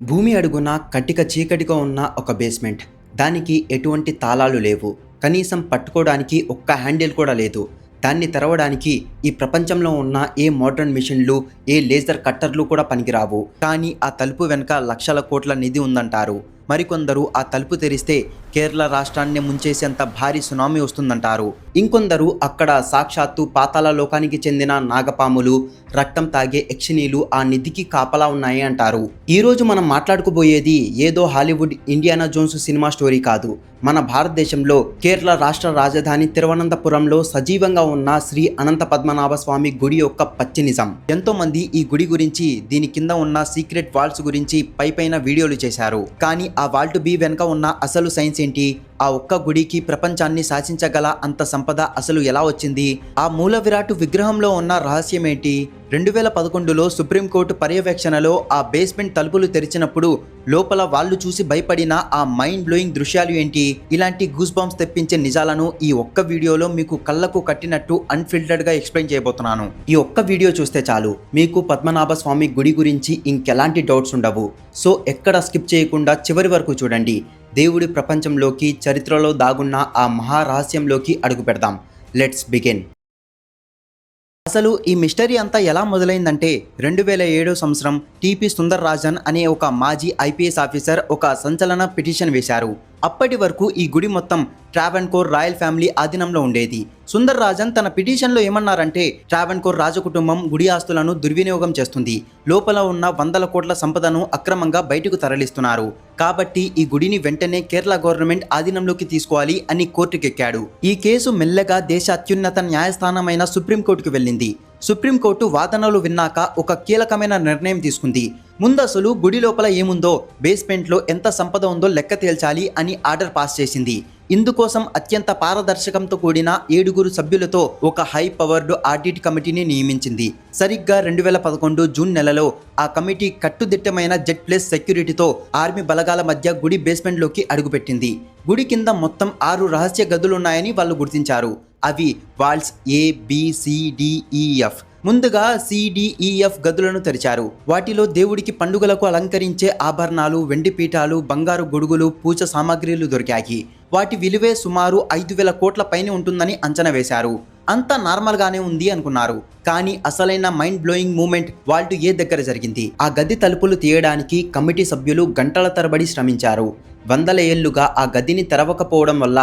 భూమి అడుగున కటిక చీకటిగా ఉన్న ఒక బేస్మెంట్. దానికి ఎటువంటి తాళాలు లేవు. కనీసం పట్టుకోవడానికి ఒక్క హ్యాండిల్ కూడా లేదు. దాన్ని తెరవడానికి ఈ ప్రపంచంలో ఉన్న ఏ మోడ్రన్ మిషన్లు, ఏ లేజర్ కట్టర్లు కూడా పనికిరావు. కానీ ఆ తలుపు వెనుక లక్షల కోట్ల నిధి ఉందంటారు. మరికొందరు ఆ తలుపు తెరిస్తే కేరళ రాష్ట్రాన్ని ముంచేసేంత భారీ సునామీ వస్తుందంటారు. ఇంకొందరు అక్కడ సాక్షాత్తు పాతాళ లోకానికి చెందిన నాగపాములు, రక్తం తాగే యక్షిణీలు ఆ నిధికి కాపలా ఉన్నాయి అంటారు. ఈరోజు మనం మాట్లాడుకోబోయేది ఏదో Hollywood Indiana Jones cinema story కాదు. మన భారతదేశంలో కేరళ రాష్ట్ర రాజధాని తిరువనంతపురంలో సజీవంగా ఉన్న శ్రీ అనంత పద్మనాభ స్వామి గుడి యొక్క పచ్చి నిజం. ఎంతో మంది ఈ గుడి గురించి, దీని కింద ఉన్న సీక్రెట్ వాల్స్ గురించి పైపైన వీడియోలు చేశారు. కానీ ఆ వాల్ట్ బి వెనుక ఉన్న అసలు సైన్స్ ఏంటి? ఆ ఒక్క గుడికి ప్రపంచాన్ని శాసించగల అంత సంపద అసలు ఎలా వచ్చింది? ఆ మూల విరాట్ విగ్రహంలో ఉన్న రహస్యం ఏంటి? 2011లో సుప్రీంకోర్టు పర్యవేక్షణలో ఆ బేస్మెంట్ తలుపులు తెరిచినప్పుడు లోపల వాళ్ళు చూసి భయపడిన ఆ మైండ్ బ్లోయింగ్ దృశ్యాలు ఏంటి? ఇలాంటి గూస్ బంప్స్ తెప్పించే నిజాలను ఈ ఒక్క వీడియోలో మీకు కళ్ళకు కట్టినట్టు అన్ఫిల్టర్డ్ గా ఎక్స్ప్లెయిన్ చేయబోతున్నాను. ఈ ఒక్క వీడియో చూస్తే చాలు మీకు పద్మనాభ స్వామి గుడి గురించి ఇంకెలాంటి డౌట్స్ ఉండవు. సో ఎక్కడ స్కిప్ చేయకుండా చివరి వరకు చూడండి. దేవుడి ప్రపంచంలోకి, చరిత్రలో దాగున్న ఆ మహారహస్యంలోకి అడుగు పెడదాం. Let's begin. అసలు ఈ మిస్టరీ అంతా ఎలా మొదలైందంటే 2007 సంవత్సరం టిపి సుందర్ రాజన్ అనే ఒక మాజీ ఐపీఎస్ ఆఫీసర్ ఒక సంచలన పిటిషన్ వేశారు. అప్పటి వరకు ఈ గుడి మొత్తం ట్రావెన్కోర్ రాయల్ ఫ్యామిలీ ఆధీనంలో ఉండేది. సుందర్ రాజన్ తన పిటిషన్లో ఏమన్నారంటే, ట్రావెన్కోర్ రాజకుటుంబం గుడి ఆస్తులను దుర్వినియోగం చేస్తుంది, లోపల ఉన్న వందల కోట్ల సంపదను అక్రమంగా బయటకు తరలిస్తున్నారు, కాబట్టి ఈ గుడిని వెంటనే కేరళ గవర్నమెంట్ ఆధీనంలోకి తీసుకోవాలి అని కోర్టుకెక్కాడు. ఈ కేసు మెల్లగా దేశ అత్యున్నత న్యాయస్థానమైన సుప్రీంకోర్టుకు వెళ్ళింది. సుప్రీంకోర్టు వాదనలు విన్నాక ఒక కీలకమైన నిర్ణయం తీసుకుంది. ముందసలు గుడి లోపల ఏముందో, బేస్మెంట్లో ఎంత సంపద ఉందో లెక్క తేల్చాలి అని ఆర్డర్ పాస్ చేసింది. ఇందుకోసం అత్యంత పారదర్శకంతో కూడిన 7 సభ్యులతో ఒక హై పవర్డ్ ఆడిట్ కమిటీని నియమించింది. సరిగ్గా 2011 జూన్ నెలలో ఆ కమిటీ కట్టుదిట్టమైన జెడ్ ప్లస్ సెక్యూరిటీతో ఆర్మీ బలగాల మధ్య గుడి బేస్మెంట్లోకి అడుగుపెట్టింది. గుడి కింద మొత్తం 6 రహస్య గదులున్నాయని వాళ్ళు గుర్తించారు. అవి వాల్స్ ABCDEF. ముందుగా CDEF గదులను తెరిచారు. వాటిలో దేవుడికి పండుగలకు అలంకరించే ఆభరణాలు, వెండి పీఠాలు, బంగారు గొడుగులు, పూజ సామాగ్రిలు దొరికాయి. వాటి విలువే సుమారు 5,000 కోట్ల పైన ఉంటుందని అంచనా వేశారు. అంతా నార్మల్గానే ఉంది అనుకున్నారు. కానీ అసలైన మైండ్ బ్లోయింగ్ మూమెంట్ వాల్ట్ ఏ దగ్గర జరిగింది. ఆ గది తలుపులు తీయడానికి కమిటీ సభ్యులు గంటల తరబడి శ్రమించారు. వందల ఏళ్లుగా ఆ గదిని తెరవకపోవడం వల్ల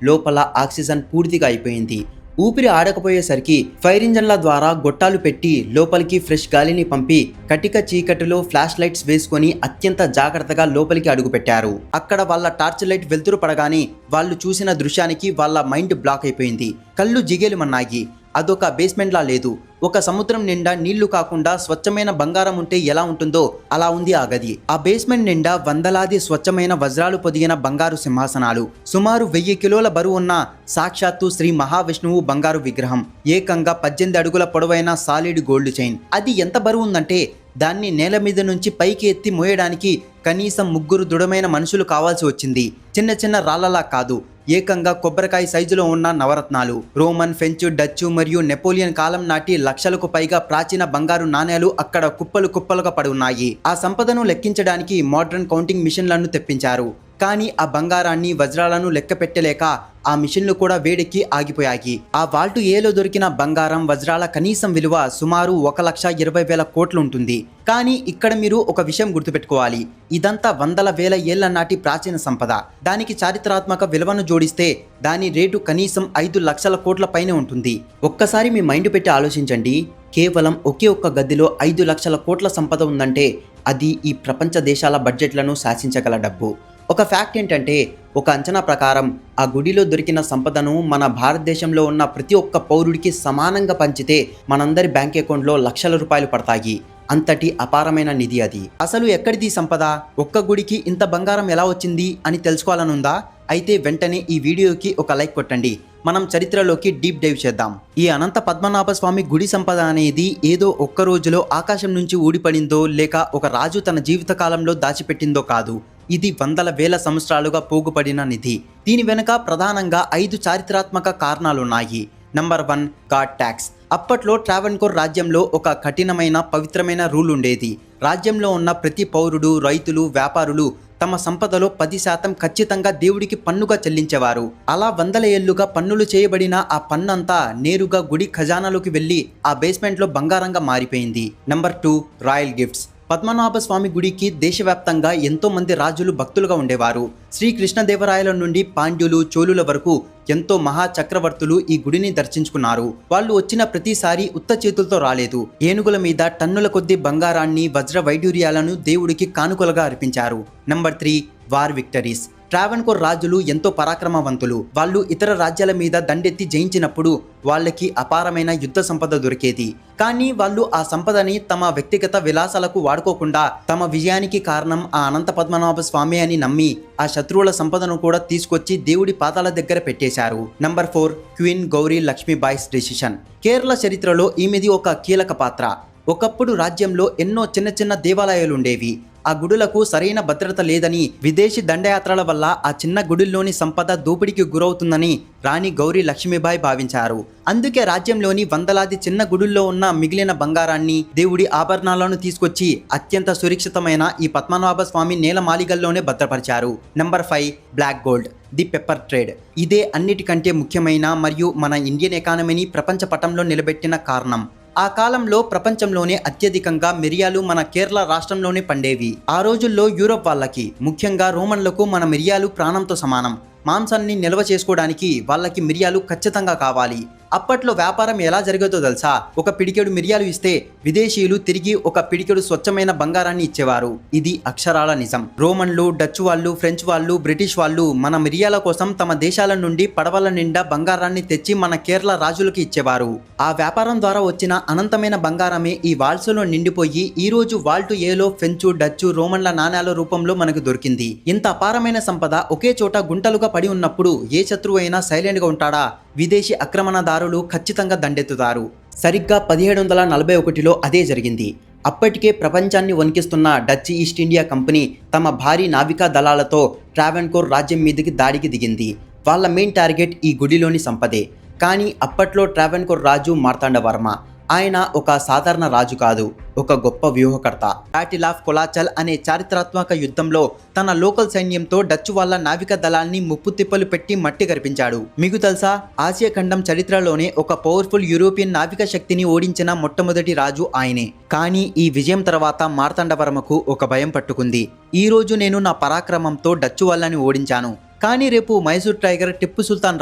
లోపల ఆక్సిజన్ పూర్తిగా అయిపోయింది. ఊపిరి ఆడకపోయేసరికి ఫైర్ ఇంజన్ల ద్వారా గొట్టాలు పెట్టి లోపలికి ఫ్రెష్ గాలిని పంపి కటిక చీకటిలో ఫ్లాష్ లైట్స్ వేసుకొని అత్యంత జాగ్రత్తగా లోపలికి అడుగుపెట్టారు. అక్కడ వాళ్ళ టార్చ్ లైట్ వెలుతురు పడగానే వాళ్ళు చూసిన దృశ్యానికి వాళ్ళ మైండ్ బ్లాక్ అయిపోయింది. కళ్ళు జిగేలుమన్నాయి. అదొక బేస్మెంట్లా లేదు. ఒక సముద్రం నిండా నీళ్లు కాకుండా స్వచ్ఛమైన బంగారం ఉంటే ఎలా ఉంటుందో అలా ఉంది ఆ గది. ఆ బేస్మెంట్ నిండా వందలాది స్వచ్ఛమైన వజ్రాలు పొదిగిన బంగారు సింహాసనాలు, సుమారు 1000 కిలోల బరువు ఉన్న సాక్షాత్తు శ్రీ మహావిష్ణువు బంగారు విగ్రహం, ఏకంగా 18 అడుగుల పొడవైన సాలిడ్ గోల్డ్ చైన్. అది ఎంత బరువు ఉందంటే దాన్ని నేల మీద నుంచి పైకి ఎత్తి మోయడానికి కనీసం 3 దృఢమైన మనుషులు కావాల్సి వచ్చింది. చిన్న చిన్న రాళ్లలా కాదు, ఏకంగా కొబ్బరికాయ సైజులో ఉన్న నవరత్నాలు, రోమన్, ఫ్రెంచ్, డచ్ మరియు నెపోలియన్ కాలం నాటి లక్షలకు పైగా ప్రాచీన బంగారు నాణేలు అక్కడ కుప్పలు కుప్పలుగా పడి ఉన్నాయి. ఆ సంపదను లెక్కించడానికి మోడ్రన్ కౌంటింగ్ మిషన్లను తెప్పించారు. కానీ ఆ బంగారాన్ని, వజ్రాలను లెక్క పెట్టలేక ఆ మిషన్లు కూడా వేడెక్కి ఆగిపోయాయి. ఆ వాల్ట్ ఏలో దొరికిన బంగారం, వజ్రాల కనీసం విలువ సుమారు 1,20,000 కోట్లు ఉంటుంది. కానీ ఇక్కడ మీరు ఒక విషయం గుర్తుపెట్టుకోవాలి. ఇదంతా వందల వేల ఏళ్ల నాటి ప్రాచీన సంపద. దానికి చారిత్రాత్మక విలువను జోడిస్తే దాని రేటు కనీసం 5 లక్షల కోట్ల పైనే ఉంటుంది. ఒక్కసారి మీ మైండ్ పెట్టి ఆలోచించండి. కేవలం ఒకే ఒక్క గదిలో 5 లక్షల కోట్ల సంపద ఉందంటే అది ఈ ప్రపంచ దేశాల బడ్జెట్లను శాసించగల డబ్బు. ఒక ఫ్యాక్ట్ ఏంటంటే, ఒక అంచనా ప్రకారం ఆ గుడిలో దొరికిన సంపదను మన భారతదేశంలో ఉన్న ప్రతి ఒక్క పౌరుడికి సమానంగా పంచితే మనందరి బ్యాంక్ అకౌంట్లో లక్షల రూపాయలు పడతాయి. అంతటి అపారమైన నిధి అది. అసలు ఎక్కడిది సంపద? ఒక్క గుడికి ఇంత బంగారం ఎలా వచ్చింది అని తెలుసుకోవాలనుందా? అయితే వెంటనే ఈ వీడియోకి ఒక లైక్ కొట్టండి. మనం చరిత్రలోకి డీప్ డైవ్ చేద్దాం. ఈ అనంత పద్మనాభ స్వామి గుడి సంపద అనేది ఏదో ఒక్క రోజులో ఆకాశం నుంచి ఊడిపడిందో, లేక ఒక రాజు తన జీవిత కాలంలో దాచిపెట్టిందో కాదు. ఇది వందల వేల సంవత్సరాలుగా పోగుపడిన నిధి. దీని వెనుక ప్రధానంగా 5 చారిత్రాత్మక కారణాలున్నాయి. Number 1, God tax. అప్పట్లో ట్రావెన్కోర్ రాజ్యంలో ఒక కఠినమైన పవిత్రమైన రూల్ ఉండేది. రాజ్యంలో ఉన్న ప్రతి పౌరుడు, రైతులు, వ్యాపారులు తమ సంపదలో 10% ఖచ్చితంగా దేవుడికి పన్నుగా చెల్లించేవారు. అలా వందల ఏళ్లుగా పన్నులు చేయబడిన ఆ పన్నంతా నేరుగా గుడి ఖజానాలోకి వెళ్లి ఆ బేస్మెంట్లో బంగారంగా మారిపోయింది. Number 2, royal gifts. Padmanabha Swamy గుడికి దేశవ్యాప్తంగా ఎంతో మంది రాజులు భక్తులుగా ఉండేవారు. శ్రీకృష్ణదేవరాయల నుండి పాండ్యులు, చోళుల వరకు ఎంతో మహా చక్రవర్తులు ఈ గుడిని దర్శించుకున్నారు. వాళ్ళు వచ్చిన ప్రతిసారి ఉత్త చేతులతో రాలేదు. ఏనుగుల మీద టన్నుల కొద్దీ బంగారాన్ని, వజ్ర వైడూర్యాలను దేవుడికి కానుకలుగా అర్పించారు. Number 3, war victories. ట్రావెన్కోర్ రాజులు ఎంతో పరాక్రమవంతులు. వాళ్ళు ఇతర రాజ్యాల మీద దండెత్తి జయించినప్పుడు వాళ్ళకి అపారమైన యుద్ధ సంపద దొరికేది. కానీ వాళ్ళు ఆ సంపదని తమ వ్యక్తిగత విలాసాలకు వాడుకోకుండా తమ విజయానికి కారణం ఆ అనంత పద్మనాభ స్వామి అని నమ్మి ఆ శత్రువుల సంపదను కూడా తీసుకొచ్చి దేవుడి పాదాల దగ్గర పెట్టేశారు. Number 4, queen Gowri Lakshmibai's decision. Kerala చరిత్రలో ఈమెది ఒక కీలక పాత్ర. ఒకప్పుడు రాజ్యంలో ఎన్నో చిన్న చిన్న దేవాలయాలు ఉండేవి. ఆ గుడులకు సరైన భద్రత లేదని, విదేశీ దండయాత్రల వల్ల ఆ చిన్న గుడుల్లోని సంపద దోపిడీకి గురవుతుందని రాణి గౌరీ లక్ష్మీబాయి భావించారు. అందుకే రాజ్యంలోని వందలాది చిన్న గుడుల్లో ఉన్న మిగిలిన బంగారాన్ని, దేవుడి ఆభరణాలను తీసుకొచ్చి అత్యంత సురక్షితమైన ఈ పద్మనాభ స్వామి నేలమాళిగల్లోనే భద్రపరిచారు. Number 5, black gold, the pepper trade. ఇదే అన్నిటికంటే ముఖ్యమైన మరియు మన ఇండియన్ ఎకానమీని ప్రపంచ పటంలో నిలబెట్టిన కారణం. ఆ కాలంలో ప్రపంచంలోనే అత్యధికంగా మిరియాలు మన కేరళ రాష్ట్రంలోనే పండేవి. ఆ రోజుల్లో యూరోప్ వాళ్ళకి, ముఖ్యంగా రోమన్లకు మన మిరియాలు ప్రాణంతో సమానం. మాంసాన్ని నిల్వ చేసుకోవడానికి వాళ్ళకి మిరియాలు ఖచ్చితంగా కావాలి. అప్పట్లో వ్యాపారం ఎలా జరిగేదో తెలుసా? ఒక పిడికెడు మిరియాలు ఇస్తే విదేశీయులు తిరిగి ఒక పిడికెడు స్వచ్ఛమైన బంగారాన్ని ఇచ్చేవారు. ఇది అక్షరాల నిజం. రోమన్లు, డచ్ వాళ్ళు, ఫ్రెంచ్ వాళ్ళు, బ్రిటిష్ వాళ్ళు మన మిరియాల కోసం తమ దేశాల నుండి పడవల నిండా బంగారాన్ని తెచ్చి మన కేరళ రాజులకి ఇచ్చేవారు. ఆ వ్యాపారం ద్వారా వచ్చిన అనంతమైన బంగారమే ఈ వాల్స్లో నిండిపోయి ఈ రోజు వాల్టు ఏలో ఫ్రెంచ్, డచ్, రోమన్ల నాణ్యాల రూపంలో మనకు దొరికింది. ఇంత అపారమైన సంపద ఒకే చోట గుంటలుగా పడి ఉన్నప్పుడు ఏ శత్రువు అయినా సైలెంట్గా ఉంటాడా? విదేశీ ఆక్రమణదారులు ఖచ్చితంగా దండెత్తుతారు. సరిగ్గా 1741లో అదే జరిగింది. అప్పటికే ప్రపంచాన్ని వణికిస్తున్న డచ్ ఈస్ట్ ఇండియా కంపెనీ తమ భారీ నావికా దళాలతో ట్రావెన్కోర్ రాజ్యం మీదకి దాడికి దిగింది. వాళ్ళ మెయిన్ టార్గెట్ ఈ గుడిలోని సంపదే. కానీ అప్పట్లో ట్రావెన్కోర్ రాజు మార్తాండవర్మ. ఆయన ఒక సాధారణ రాజు కాదు, ఒక గొప్ప వ్యూహకర్త. బ్యాటిల్ ఆఫ్ కొలాచల్ అనే చారిత్రాత్మక యుద్ధంలో తన లోకల్ సైన్యంతో డచ్ వాళ్ళ నావికా దళాన్ని ముప్పు తిప్పలు పెట్టి మట్టి కరిపించాడు. మీకు తెలుసా, ఆసియా ఖండం చరిత్రలోనే ఒక పవర్ఫుల్ యూరోపియన్ నావికా శక్తిని ఓడించిన మొట్టమొదటి రాజు ఆయనే. కానీ ఈ విజయం తర్వాత మార్తాండవర్మకు ఒక భయం పట్టుకుంది. ఈ రోజు నేను నా పరాక్రమంతో డచ్ వాళ్ళని ఓడించాను, కానీ రేపు మైసూర్ టైగర్ టిప్పు సుల్తాన్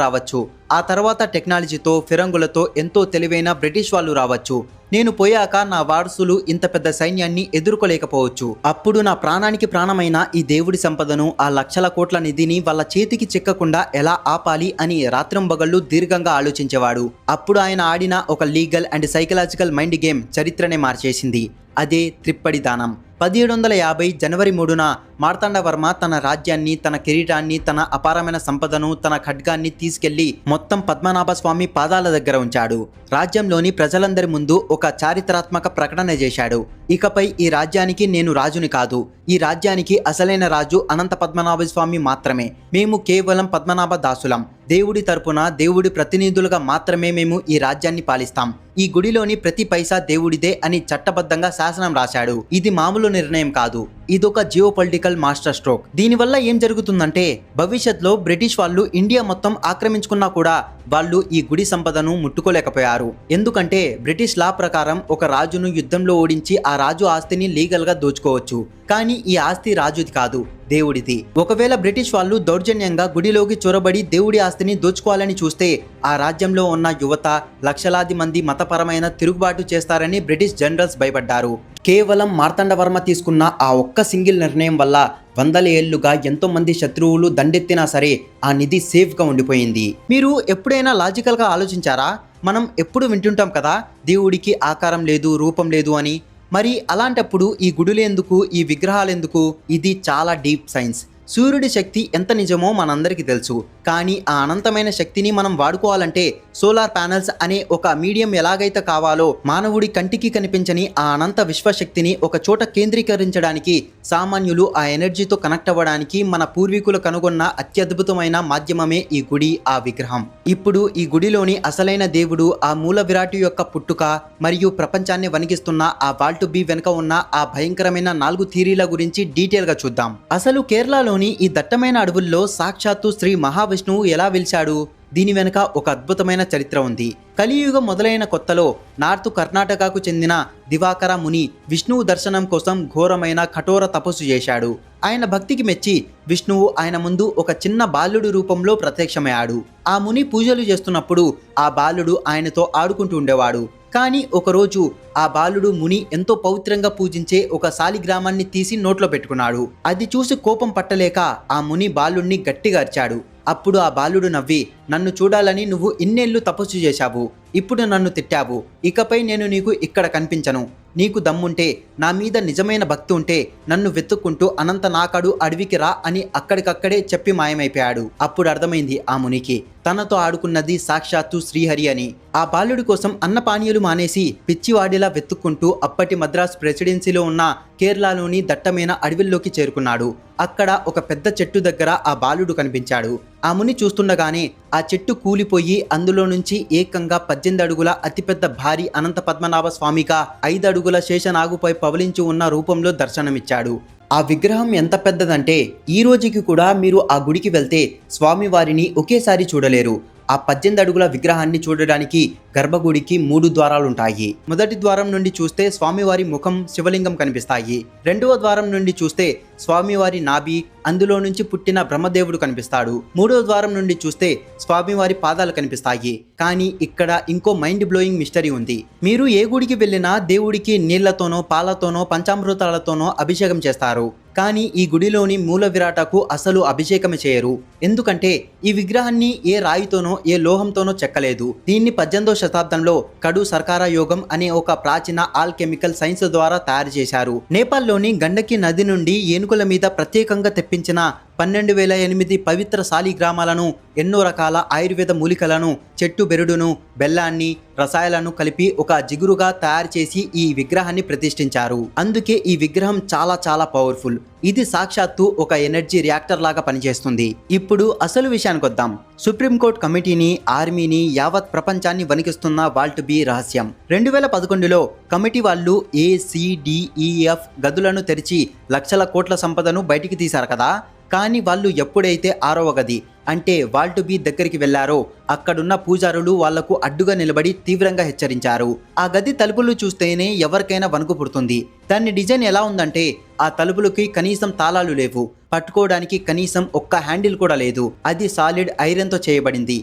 రావచ్చు. ఆ తర్వాత టెక్నాలజీతో, ఫిరంగులతో ఎంతో తెలివైన బ్రిటిష్ వాళ్ళు రావచ్చు. నేను పోయాక నా వారసులు ఇంత పెద్ద సైన్యాన్ని ఎదుర్కోలేకపోవచ్చు. అప్పుడు నా ప్రాణానికి ప్రాణమైన ఈ దేవుడి సంపదను, ఆ లక్షల కోట్ల నిధిని వాళ్ళ చేతికి చిక్కకుండా ఎలా ఆపాలి అని రాత్రింబగళ్ళు దీర్ఘంగా ఆలోచించేవాడు. అప్పుడు ఆయన ఆడిన ఒక legal and psychological mind game చరిత్రనే మార్చేసింది. అదే త్రిప్పడి దానం. 1750 జనవరి 3న మార్తాండవర్మ తన రాజ్యాన్ని, తన కిరీటాన్ని, తన అపారమైన సంపదను, తన ఖడ్గాన్ని తీసుకెళ్లి మొత్తం పద్మనాభ స్వామి పాదాల దగ్గర ఉంచాడు. రాజ్యంలోని ప్రజలందరి ముందు ఒక చారిత్రాత్మక ప్రకటన చేశాడు. ఇకపై ఈ రాజ్యానికి నేను రాజుని కాదు, ఈ రాజ్యానికి అసలైన రాజు అనంత పద్మనాభ స్వామి మాత్రమే. మేము కేవలం పద్మనాభ దాసులం. దేవుడి తరపున, దేవుడి ప్రతినిధులుగా మాత్రమే మేము ఈ రాజ్యాన్ని పాలిస్తాం. ఈ గుడిలోని ప్రతి పైసా దేవుడిదే అని చట్టబద్ధంగా శాసనం రాశాడు. ఇది మామూలు నిర్ణయం కాదు, ఇదొక జియో పొలిటికల్ మాస్టర్ స్ట్రోక్. దీనివల్ల ఏం జరుగుతుందంటే, భవిష్యత్తులో బ్రిటిష్ వాళ్ళు ఇండియా మొత్తం ఆక్రమించుకున్నా కూడా వాళ్ళు ఈ గుడి సంపదను ముట్టుకోలేకపోయారు. ఎందుకంటే బ్రిటిష్ లా ప్రకారం ఒక రాజును యుద్ధంలో ఓడించి ఆ రాజు ఆస్తిని లీగల్ గా దోచుకోవచ్చు, కానీ ఈ ఆస్తి రాజుది కాదు, దేవుడిది. ఒకవేళ బ్రిటిష్ వాళ్ళు దౌర్జన్యంగా గుడిలోకి చొరబడి దేవుడి ఆస్తిని దోచుకోవాలని చూస్తే ఆ రాజ్యంలో ఉన్న యువత, లక్షలాది మంది మతపరమైన తిరుగుబాటు చేస్తారని బ్రిటిష్ జనరల్స్ భయపడ్డారు. కేవలం మార్తాండవర్మ తీసుకున్న ఆ ఒక్క సింగిల్ నిర్ణయం వల్ల వందల ఏళ్లుగా ఎంతో మంది శత్రువులు దండెత్తినా సరే ఆ నిధి సేఫ్గా ఉండిపోయింది. మీరు ఎప్పుడైనా లాజికల్గా ఆలోచించారా? మనం ఎప్పుడు వింటుంటాం కదా, దేవుడికి ఆకారం లేదు, రూపం లేదు అని. మరి అలాంటప్పుడు ఈ గుడులు ఎందుకు, ఈ విగ్రహాలు ఎందుకు? ఇది చాలా డీప్ సైన్స్. సూర్యుడి శక్తి ఎంత నిజమో మనందరికీ తెలుసు. కానీ ఆ అనంతమైన శక్తిని మనం వాడుకోవాలంటే సోలార్ ప్యానెల్స్ అనే ఒక మీడియం ఎలాగైతే కావాలో మానవుడి కంటికి కనిపించని ఆ అనంత విశ్వశక్తిని ఒక చోట కేంద్రీకరించడానికి, సామాన్యులు ఆ ఎనర్జీతో కనెక్ట్ అవ్వడానికి మన పూర్వీకులు కనుగొన్న అత్యద్భుతమైన మాధ్యమమే ఈ గుడి, ఆ విగ్రహం. ఇప్పుడు ఈ గుడిలోని అసలైన దేవుడు, ఆ మూల విరాట్ యొక్క పుట్టుక మరియు ప్రపంచాన్ని వణికిస్తున్న ఆ వాల్ట్ బి వెనుక ఉన్న ఆ భయంకరమైన 4 థియరీల గురించి డీటెయిల్ గా చూద్దాం. అసలు కేరళలోని ఈ దట్టమైన అడవుల్లో సాక్షాత్తు శ్రీ మహావిష్ణువు ఎలా వెలిశాడు? దీని వెనుక ఒక అద్భుతమైన చరిత్ర ఉంది. కలియుగం మొదలైన కొత్తలో నార్త్ కర్ణాటకకు చెందిన దివాకర ముని విష్ణువు దర్శనం కోసం ఘోరమైన కఠోర తపస్సు చేశాడు. ఆయన భక్తికి మెచ్చి విష్ణువు ఆయన ముందు ఒక చిన్న బాలుడి రూపంలో ప్రత్యక్షమయ్యాడు. ఆ ముని పూజలు చేస్తున్నప్పుడు ఆ బాలుడు ఆయనతో ఆడుకుంటూ ఉండేవాడు. కానీ ఒకరోజు ఆ బాలుడు ముని ఎంతో పవిత్రంగా పూజించే ఒక శాలిగ్రామాన్ని తీసి నోట్లో పెట్టుకున్నాడు. అది చూసి కోపం పట్టలేక ఆ ముని బాలుడిని గట్టిగా అరిచాడు. అప్పుడు ఆ బాలుడు నవ్వి, నన్ను చూడాలని నువ్వు ఇన్నేళ్లు తపస్సు చేశావు, ఇప్పుడు నన్ను తిట్టావు, ఇకపై నేను నీకు ఇక్కడ కనిపించను. నీకు దమ్ముంటే, నా మీద నిజమైన భక్తి ఉంటే నన్ను వెతుక్కుంటూ అనంత నాకడు అడవికి రా అని అక్కడికక్కడే చెప్పి మాయమైపోయాడు. అప్పుడు అర్థమైంది ఆ మునికి, తనతో ఆడుకున్నది సాక్షాత్తు శ్రీహరి అని. ఆ బాలుడి కోసం అన్నపానీయులు మానేసి పిచ్చివాడిలా వెతుక్కుంటూ అప్పటి మద్రాస్ ప్రెసిడెన్సీలో ఉన్న కేరళలోని దట్టమైన అడవిల్లోకి చేరుకున్నాడు. అక్కడ ఒక పెద్ద చెట్టు దగ్గర ఆ బాలుడు కనిపించాడు. ఆ ముని చూస్తుండగానే ఆ చెట్టు కూలిపోయి అందులో నుంచి ఏకంగా 18 అడుగుల అతిపెద్ద భారీ అనంత పద్మనాభ స్వామిగా 5 అడుగుల శేషనాగుపై పవలించి ఉన్న రూపంలో దర్శనమిచ్చాడు. ఆ విగ్రహం ఎంత పెద్దదంటే ఈ రోజుకి కూడా మీరు ఆ గుడికి వెళ్తే స్వామివారిని ఒకేసారి చూడలేరు. ఆ 18 అడుగుల విగ్రహాన్ని చూడడానికి గర్భగుడికి 3 ద్వారాలుంటాయి. మొదటి ద్వారం నుండి చూస్తే స్వామివారి ముఖం, శివలింగం కనిపిస్తాయి. రెండవ ద్వారం నుండి చూస్తే స్వామివారి నాభి, అందులో నుంచి పుట్టిన బ్రహ్మదేవుడు కనిపిస్తాడు. మూడవ ద్వారం నుండి చూస్తే స్వామివారి పాదాలు కనిపిస్తాయి. కానీ ఇక్కడ ఇంకో మైండ్ బ్లోయింగ్ మిస్టరీ ఉంది. మీరు ఏ గుడికి వెళ్ళినా దేవుడికి నీళ్లతోనో, పాలతోనో, పంచామృతాలతోనో అభిషేకం చేస్తారు. కానీ ఈ గుడిలోని మూల విరాటకు అసలు అభిషేకమే చేయరు. ఎందుకంటే ఈ విగ్రహాన్ని ఏ రాయితోనో, ఏ లోహంతోనో చెక్కలేదు. దీన్ని 18వ శతాబ్దంలో కడు సర్కార యోగం అనే ఒక ప్రాచీన ఆల్కెమికల్ సైన్స్ ద్వారా తయారు చేశారు. నేపాల్లోని గండకి నది నుండి ఏనుగుల మీద ప్రత్యేకంగా తెప్పించిన 12,008 పవిత్ర శాలిగ్రామాలను, ఎన్నో రకాల ఆయుర్వేద మూలికలను, చెట్టు బెరడును, బెల్లాన్ని, రసాయలను కలిపి ఒక జిగురుగా తయారు చేసి ఈ విగ్రహాన్ని ప్రతిష్ఠించారు. అందుకే ఈ విగ్రహం చాలా చాలా పవర్ఫుల్. ఇది సాక్షాత్తు ఒక ఎనర్జీ రియాక్టర్ లాగా పనిచేస్తుంది. ఇప్పుడు అసలు విషయానికి వద్దాం. సుప్రీంకోర్టు కమిటీని, ఆర్మీని, యావత్ ప్రపంచాన్ని వణికిస్తున్న వాల్ట్ బి రహస్యం. 2011లో కమిటీ వాళ్ళు ACDEF గదులను తెరిచి లక్షల కోట్ల సంపదను బయటికి తీశారు కదా. కానీ వాళ్ళు ఎప్పుడైతే 6వ గది అంటే వాల్ట్ బి దగ్గరికి వెళ్లారో అక్కడున్న పూజారులు వాళ్లకు అడ్డుగా నిలబడి తీవ్రంగా హెచ్చరించారు. ఆ గది తలుపులు చూస్తేనే ఎవరికైనా వణుకు పుడుతుంది. దాని డిజైన్ ఎలా ఉందంటే ఆ తలుపులకి కనీసం తాళాలు లేవు, పట్టుకోవడానికి కనీసం ఒక్క హ్యాండిల్ కూడా లేదు. అది సాలిడ్ ఐరన్తో చేయబడింది.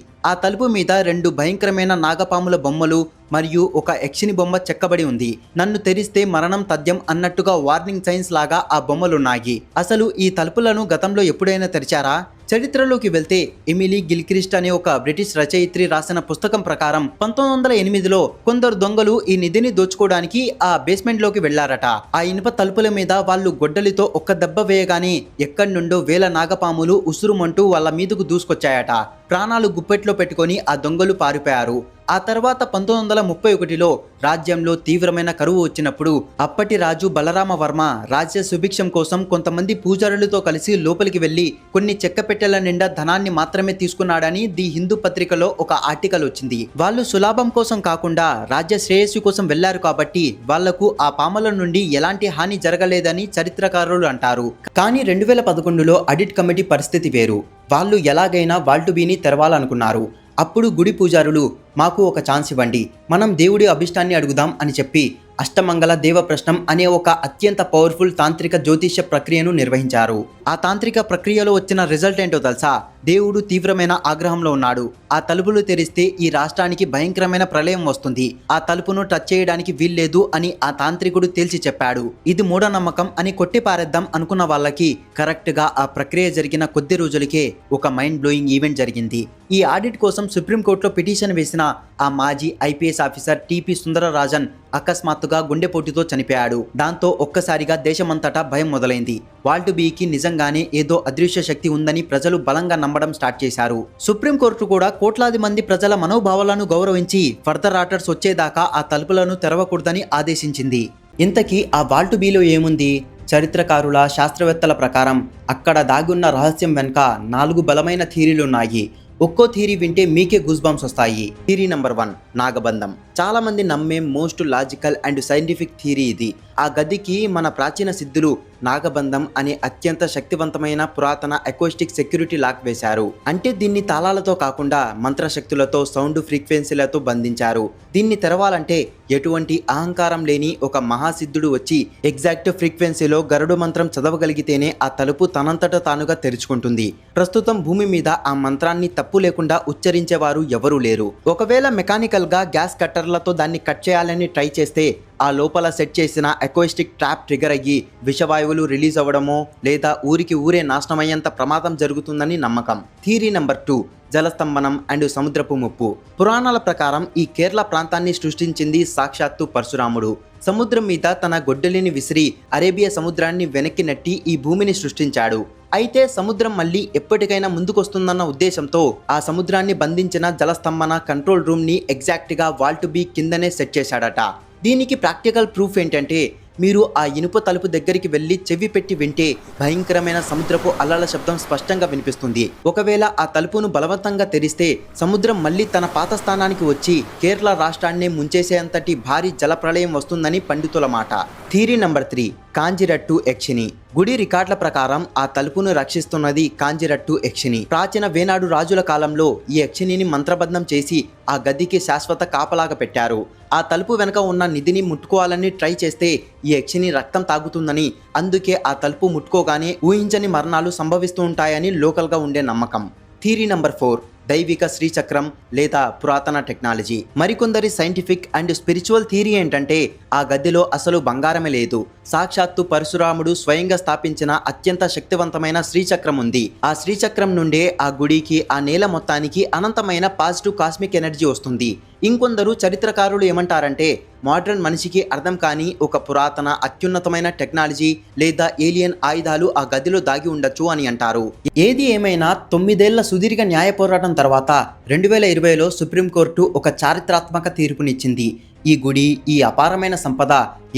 ఆ తలుపు మీద 2 భయంకరమైన నాగపాముల బొమ్మలు మరియు ఒక యక్షిని బొమ్మ చెక్కబడి ఉంది. నన్ను తెరిస్తే మరణం తథ్యం అన్నట్టుగా వార్నింగ్ సైన్స్ లాగా ఆ బొమ్మలున్నాయి. అసలు ఈ తలుపులను గతంలో ఎప్పుడైనా తెరిచారా? చరిత్రలోకి వెళ్తే ఎమిలీ గిల్క్రిస్ట్ అనే ఒక బ్రిటిష్ రచయిత్రి రాసిన పుస్తకం ప్రకారం 1908లో కొందరు దొంగలు ఈ నిధిని దోచుకోవడానికి ఆ బేస్మెంట్ లోకి వెళ్లారట. ఆ ఇనుప తలుపుల మీద వాళ్ళు గొడ్డలితో ఒక్క దెబ్బ వేయగానే ఎక్కడి నుండో వేల నాగపాములు ఉసురుమంటూ వాళ్ళ మీదకు దూసుకొచ్చాయట. ప్రాణాలు గుప్పెట్లో పెట్టుకొని ఆ దొంగలు పారిపోయారు. ఆ తర్వాత 1931లో రాజ్యంలో తీవ్రమైన కరువు వచ్చినప్పుడు అప్పటి రాజు బలరామ వర్మ రాజ్య సుభిక్షం కోసం కొంతమంది పూజారులతో కలిసి లోపలికి వెళ్లి కొన్ని చెక్కపెట్టెల నిండా ధనాన్ని మాత్రమే తీసుకున్నాడని ది హిందూ పత్రికలో ఒక ఆర్టికల్ వచ్చింది. వాళ్ళు సులాభం కోసం కాకుండా రాజ్య శ్రేయస్సు కోసం వెళ్లారు కాబట్టి వాళ్లకు ఆ పాముల నుండి ఎలాంటి హాని జరగలేదని చరిత్రకారులు అంటారు. కానీ 2011లో ఆడిట్ కమిటీ పరిస్థితి వేరు. వాళ్ళు ఎలాగైనా వాల్ట్ బిని తెరవాలనుకున్నారు. అప్పుడు గుడి పూజారులు మాకు ఒక ఛాన్స్ ఇవ్వండి, మనం దేవుడి అభిష్టాన్ని అడుగుదాం అని చెప్పి అష్టమంగళ దేవ ప్రశ్నం అనే ఒక అత్యంత పవర్ఫుల్ తాంత్రిక జ్యోతిష్య ప్రక్రియను నిర్వహించారు. ఆ తాంత్రిక ప్రక్రియలో వచ్చిన రిజల్ట్ ఏంటో తెలుసా? దేవుడు తీవ్రమైన ఆగ్రహంలో ఉన్నాడు. ఆ తలుపులు తెరిస్తే ఈ రాష్ట్రానికి భయంకరమైన ప్రళయం వస్తుంది, ఆ తలుపును టచ్ చేయడానికి వీల్లేదు అని ఆ తాంత్రికుడు తేల్చి చెప్పాడు. ఇది మూఢనమ్మకం అని కొట్టి పారేద్దాం అనుకున్న వాళ్ళకి కరెక్ట్ గా ఆ ప్రక్రియ జరిగిన కొద్ది రోజులకే ఒక మైండ్ బ్లోయింగ్ ఈవెంట్ జరిగింది. ఈ ఆడిట్ కోసం సుప్రీంకోర్టులో పిటిషన్ వేసిన ఆ మాజీ ఐపీఎస్ ఆఫీసర్ టిపి సుందరరాజన్ అకస్మాత్తుగా గుండెపోటుతో చనిపోయాడు. దాంతో ఒక్కసారిగా దేశమంతటా భయం మొదలైంది. వాల్ట్ బీకి నిజంగానే ఏదో అదృశ్య శక్తి ఉందని ప్రజలు బలంగా నమ్మడం స్టార్ట్ చేశారు. సుప్రీంకోర్టు కూడా కోట్లాది మంది ప్రజల మనోభావాలను గౌరవించి ఫర్దర్ ఆర్డర్స్ వచ్చేదాకా ఆ తలుపులను తెరవకూడదని ఆదేశించింది. ఇంతకీ ఆ వాల్ట్ బీలో ఏముంది? చరిత్రకారుల, శాస్త్రవేత్తల ప్రకారం అక్కడ దాగున్న రహస్యం వెనుక 4 బలమైన థియరీలున్నాయి. ఒక్కో థియరీ వింటే మీకే గూస్ బంప్స్ వస్తాయి. Theory number 1, నాగబంధం. చాలా మంది నమ్మే most logical and scientific theory ఇది. ఆ గదికి మన ప్రాచీన సిద్ధులు నాగబంధం అనే అత్యంత శక్తివంతమైన పురాతన అకోస్టిక్ సెక్యూరిటీ లాక్ వేశారు. అంటే దీన్ని తాళాలతో కాకుండా మంత్రశక్తులతో, సౌండ్ ఫ్రీక్వెన్సీలతో బంధించారు. దీన్ని తెరవాలంటే ఎటువంటి అహంకారం లేని ఒక మహాసిద్ధుడు వచ్చి ఎగ్జాక్ట్ ఫ్రీక్వెన్సీలో గరుడు మంత్రం చదవగలిగితేనే ఆ తలుపు తనంతట తానుగా తెరుచుకుంటుంది. ప్రస్తుతం భూమి మీద ఆ మంత్రాన్ని తప్పు లేకుండా ఉచ్చరించేవారు ఎవరూ లేరు. ఒకవేళ మెకానికల్ గా గ్యాస్ కట్టర్లతో దాన్ని కట్ చేయాలని ట్రై చేస్తే ఆ లోపల సెట్ చేసిన అకోస్టిక్ ట్రాప్ ట్రిగర్ అయ్యి విషవాయువులు రిలీజ్ అవ్వడమో లేదా ఊరికి ఊరే నాశనమయ్యేంత ప్రమాదం జరుగుతుందని నమ్మకం. థియరీ నెంబర్ 2, జలస్తంభనం అండ్ సముద్రపు ముప్పు. పురాణాల ప్రకారం ఈ కేరళ ప్రాంతాన్ని సృష్టించింది సాక్షాత్తు పరశురాముడు. సముద్రం మీద తన గొడ్డలిని విసిరి అరేబియా సముద్రాన్ని వెనక్కి నెట్టి ఈ భూమిని సృష్టించాడు. అయితే సముద్రం మళ్ళీ ఎప్పటికైనా ముందుకొస్తుందన్న ఉద్దేశంతో ఆ సముద్రాన్ని బంధించిన జలస్తంభన కంట్రోల్ రూమ్ ని ఎగ్జాక్ట్ గా వాల్ట్ బీ కిందనే సెట్ చేశాడట. దీనికి ప్రాక్టికల్ ప్రూఫ్ ఏంటంటే మీరు ఆ ఇనుప తలుపు దగ్గరికి వెళ్ళి చెవి పెట్టి వింటే భయంకరమైన సముద్రపు అలల శబ్దం స్పష్టంగా వినిపిస్తుంది. ఒకవేళ ఆ తలుపును బలవంతంగా తెరిస్తే సముద్రం మళ్ళీ తన పాత స్థానానికి వచ్చి కేరళ రాష్ట్రాన్ని ముంచేసేంతటి భారీ జలప్రళయం వస్తుందని పండితుల మాట. Theory number 3, కాంజిరట్టు Yakshini. గుడి రికార్డుల ప్రకారం ఆ తలుపును రక్షిస్తున్నది కాంజిరట్టు యక్షిని. ప్రాచీన వేనాడు రాజుల కాలంలో ఈ యక్షినిని మంత్రబద్ధం చేసి ఆ గదికి శాశ్వత కాపలాగా పెట్టారు. ఆ తలుపు వెనక ఉన్న నిధిని ముట్టుకోవాలని ట్రై చేస్తే ఈ యక్షిని రక్తం తాగుతుందని, అందుకే ఆ తలుపు ముట్టుకోగానే ఊహించని మరణాలు సంభవిస్తూ ఉంటాయని లోకల్గా ఉండే నమ్మకం. థియరీ నెంబర్ 4, దైవిక శ్రీచక్రం లేదా పురాతన టెక్నాలజీ. మరికొందరి సైంటిఫిక్ అండ్ స్పిరిచువల్ థియరీ ఏంటంటే ఆ గదిలో అసలు బంగారమే లేదు. సాక్షాత్తు పరశురాముడు స్వయంగా స్థాపించిన అత్యంత శక్తివంతమైన శ్రీచక్రం ఉంది. ఆ శ్రీచక్రం నుండే ఆ గుడికి, ఆ నేల మొత్తానికి అనంతమైన పాజిటివ్ కాస్మిక్ ఎనర్జీ వస్తుంది. ఇంకొందరు చరిత్రకారులు ఏమంటారంటే మోడర్న్ మనిషికి అర్థం కాని ఒక పురాతన అత్యున్నతమైన టెక్నాలజీ లేదా ఏలియన్ ఆయుధాలు ఆ గదిలో దాగి ఉండొచ్చు అని అంటారు. ఏది ఏమైనా 9 ఏళ్ల సుదీర్ఘ న్యాయ పోరాటం తర్వాత 2020లో సుప్రీంకోర్టు ఒక చారిత్రాత్మక తీర్పునిచ్చింది. ఈ గుడి, ఈ అపారమైన సంపద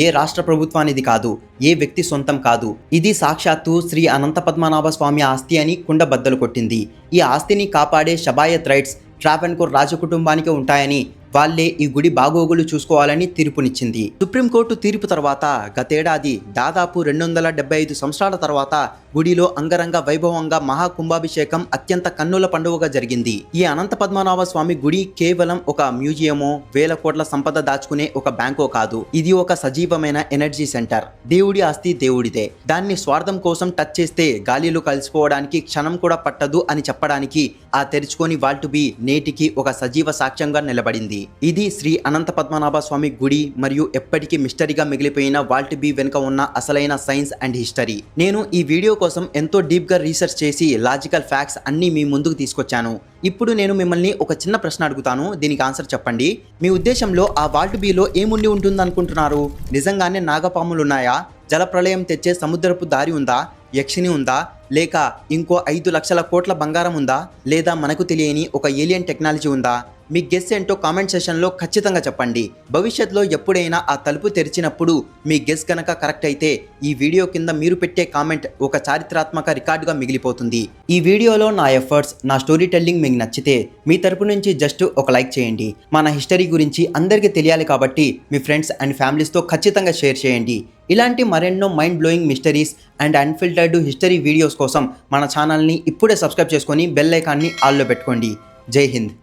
ఏ రాష్ట్ర ప్రభుత్వానిది కాదు, ఏ వ్యక్తి సొంతం కాదు. ఇది సాక్షాత్తు శ్రీ అనంత పద్మనాభ స్వామి ఆస్తి అని కుండబద్దలు కొట్టింది. ఈ ఆస్తిని కాపాడే షబాయత్ రైట్స్ ట్రావెన్కోర్ రాజకుటుంబానికి ఉంటాయని, వాళ్లే ఈ గుడి బాగోగులు చూసుకోవాలని తీర్పునిచ్చింది. సుప్రీంకోర్టు తీర్పు తర్వాత గతేడాది దాదాపు 275 సంవత్సరాల తర్వాత గుడిలో అంగరంగ వైభవంగా మహాకుంభాభిషేకం అత్యంత కన్నుల పండుగగా జరిగింది. ఈ అనంత పద్మనాభ స్వామి గుడి కేవలం ఒక మ్యూజియమో, వేల కోట్ల సంపద దాచుకునే ఒక బ్యాంకో కాదు. ఇది ఒక సజీవమైన ఎనర్జీ సెంటర్. దేవుడి ఆస్తి దేవుడిదే. దాన్ని స్వార్థం కోసం టచ్ చేస్తే గాలిలో కలిసిపోవడానికి క్షణం కూడా పట్టదు అని చెప్పడానికి ఆ తెరుచుకొని వాల్ట్ బీ నేటికి ఒక సజీవ సాక్ష్యంగా నిలబడింది. ఇది శ్రీ అనంత పద్మనాభ స్వామి గుడి మరియు ఎప్పటికీ మిస్టరీగా మిగిలిపోయిన వాల్ట్ బీ వెనుక ఉన్న అసలైన సైన్స్ అండ్ హిస్టరీ. నేను ఈ వీడియో కోసం ఎంతో డీప్ గా రీసెర్చ్ చేసి లాజికల్ ఫ్యాక్ట్స్ అన్ని మీ ముందుకు తీసుకొచ్చాను. ఇప్పుడు నేను మిమ్మల్ని ఒక చిన్న ప్రశ్న అడుగుతాను, దీనికి ఆన్సర్ చెప్పండి. మీ ఉద్దేశంలో ఆ వాల్ట్ బీలో ఏముండి ఉంటుంది అనుకుంటున్నారు? నిజంగానే నాగపాములు ఉన్నాయా? జలప్రళయం తెచ్చే సముద్రపు దారి ఉందా? యక్షిని ఉందా? లేక ఇంకో 5 లక్షల కోట్ల బంగారం ఉందా? లేదా మనకు తెలియని ఒక ఏలియన్ టెక్నాలజీ ఉందా? మీ గెస్ ఏంటో కామెంట్ సెషన్లో ఖచ్చితంగా చెప్పండి. భవిష్యత్తులో ఎప్పుడైనా ఆ తలుపు తెరిచినప్పుడు మీ గెస్ కనుక కరెక్ట్ అయితే ఈ వీడియో కింద మీరు పెట్టే కామెంట్ ఒక చారిత్రాత్మక రికార్డుగా మిగిలిపోతుంది. ఈ వీడియోలో నా ఎఫర్ట్స్, నా స్టోరీ టెల్లింగ్ మీకు నచ్చితే మీ తరపు నుంచి జస్ట్ ఒక లైక్ చేయండి. మన హిస్టరీ గురించి అందరికీ తెలియాలి కాబట్టి మీ ఫ్రెండ్స్ అండ్ ఫ్యామిలీస్తో ఖచ్చితంగా షేర్ చేయండి. ఇలాంటి మరెన్నో mind blowing mysteries and unfiltered history videos కోసం మన ఛానల్ని ఇప్పుడే సబ్స్క్రైబ్ చేసుకొని బెల్ ఐకాన్ని ఆల్లో పెట్టుకోండి. జై హింద్.